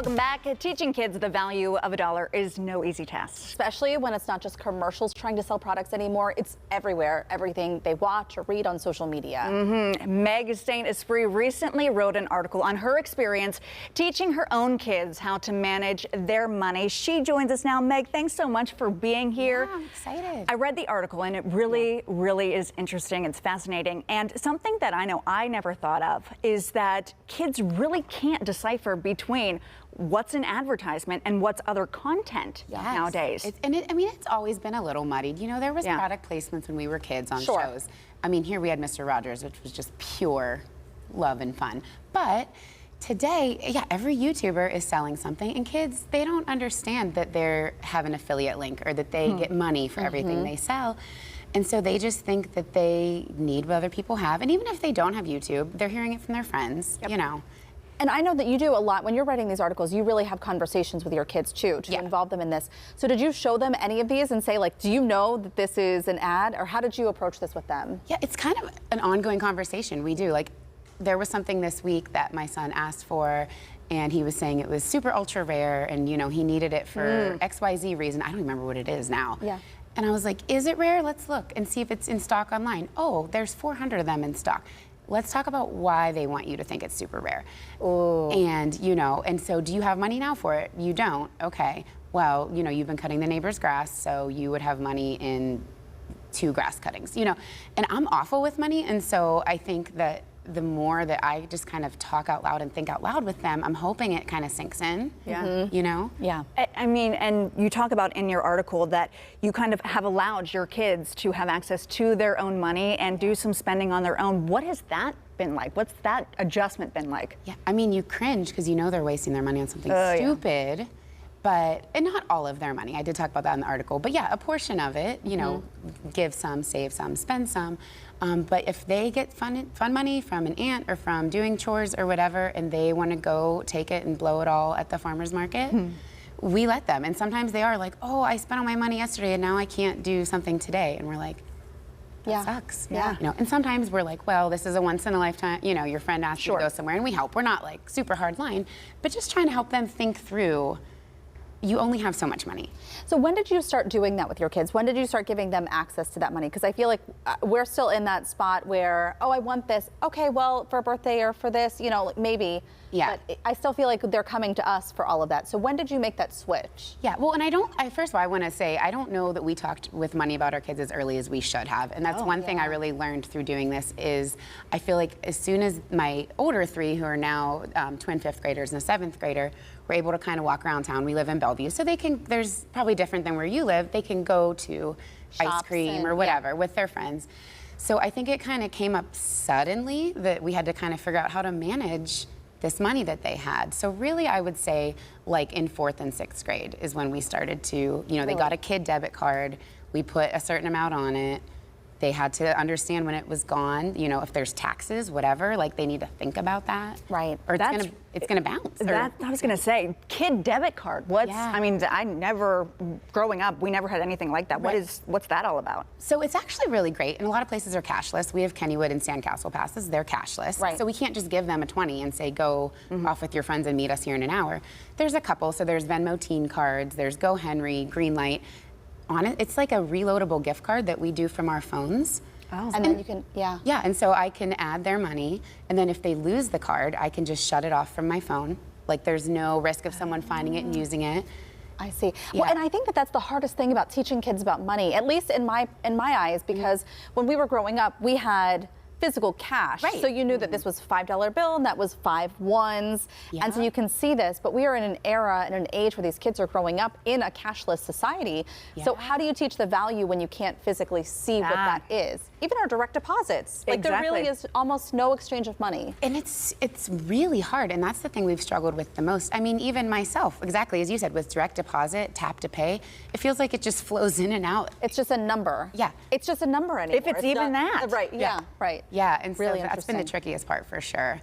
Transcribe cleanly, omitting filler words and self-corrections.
Welcome back. Teaching kids the value of a dollar is no easy task. Especially when it's not just commercials trying to sell products anymore. It's everywhere, everything they watch or read on social media. Meg St-Esprit recently wrote an article on her experience teaching her own kids how to manage their money. She joins us now. Meg, thanks so much for being here. Yeah, I'm excited. I read the article and it really is interesting. It's fascinating. And something that I know I never thought of is that kids really can't decipher between what's an advertisement and what's other content nowadays. It's always been a little muddied. You know, there was product placements when we were kids on shows. I mean, here we had Mr. Rogers, which was just pure love and fun. But today, every YouTuber is selling something, and kids, they don't understand that they have an affiliate link or that they get money for everything they sell. And so they just think that they need what other people have. And even if they don't have YouTube, they're hearing it from their friends, you know. And I know that you do a lot. When you're writing these articles, you really have conversations with your kids, too, to involve them in this. So did you show them any of these and say, like, do you know that this is an ad? Or how did you approach this with them? Yeah, it's kind of an ongoing conversation. We do. Like, there was something this week that my son asked for, and he was saying it was super ultra rare, and, you know, he needed it for XYZ reason. I don't remember what it is now. Yeah. And I was like, is it rare? Let's look and see if it's in stock online. Oh, there's 400 of them in stock. Let's talk about why they want you to think it's super rare. Ooh. And, you know, and so do you have money now for it? You don't? Okay. Well, you know, you've been cutting the neighbor's grass, so you would have money in 2 grass cuttings, you know. And I'm awful with money, and so I think that the more that I just kind of talk out loud and think out loud with them, I'm hoping it kind of sinks in, you know? Yeah. I mean, and you talk about in your article that you kind of have allowed your kids to have access to their own money and do some spending on their own. What has that been like? What's that adjustment been like? Yeah, I mean, you cringe because you know they're wasting their money on something stupid. But, and not all of their money. I did talk about that in the article. But yeah, a portion of it, you know, give some, save some, spend some. But if they get fun money from an aunt or from doing chores or whatever, and they want to go take it and blow it all at the farmer's market, we let them. And sometimes they are like, oh, I spent all my money yesterday and now I can't do something today. And we're like, that sucks. Yeah. You know, and sometimes we're like, well, this is a once in a lifetime, you know, your friend asked you to go somewhere, and we help. We're not like super hard line, but just trying to help them think through, you only have so much money. So when did you start doing that with your kids? When did you start giving them access to that money? Because I feel like we're still in that spot where, oh, I want this. Okay, well, for a birthday or for this, you know, like maybe. Yeah. But I still feel like they're coming to us for all of that. So when did you make that switch? Yeah, well, and first of all, I want to say, I don't know that we talked with money about our kids as early as we should have. And that's one thing I really learned through doing this is I feel like as soon as my older 3, who are now twin 5th graders and a 7th grader, were able to kind of walk around town. We live in Bellevue, so they can, there's probably different than where you live, they can go to ice cream or whatever with their friends. So I think it kind of came up suddenly that we had to kind of figure out how to manage this money that they had. So really, I would say like in 4th and 6th grade is when we started to, you know, they got a kid debit card, we put a certain amount on it. They had to understand when it was gone, you know, if there's taxes, whatever, like they need to think about that. Right. Or it's gonna bounce. I was gonna say, kid debit card. I mean, growing up, we never had anything like that. What's that all about? So it's actually really great, and a lot of places are cashless. We have Kennywood and Sandcastle passes, they're cashless. Right. So we can't just give them a 20 and say, go off with your friends and meet us here in an hour. There's a couple, so there's Venmo teen cards, there's Go Henry, Greenlight. On it, it's like a reloadable gift card that we do from our phones. Oh. And then you can, Yeah, and so I can add their money, and then if they lose the card, I can just shut it off from my phone. Like there's no risk of someone finding it and using it. I see. Well, and I think that that's the hardest thing about teaching kids about money, at least in my eyes, because when we were growing up, we had physical cash. Right. So you knew that this was $5 bill and that was 5 ones. And so you can see this, but we are in an era and an age where these kids are growing up in a cashless society. So how do you teach the value when you can't physically see what that is? Even our direct deposits. Like there really is almost no exchange of money. And it's really hard, and that's the thing we've struggled with the most. I mean, even myself, exactly as you said, with direct deposit, tap to pay, it feels like it just flows in and out. It's just a number. Yeah. It's just a number anymore. If it's even that. Right, right. Yeah, and so Really that's been the trickiest part for sure.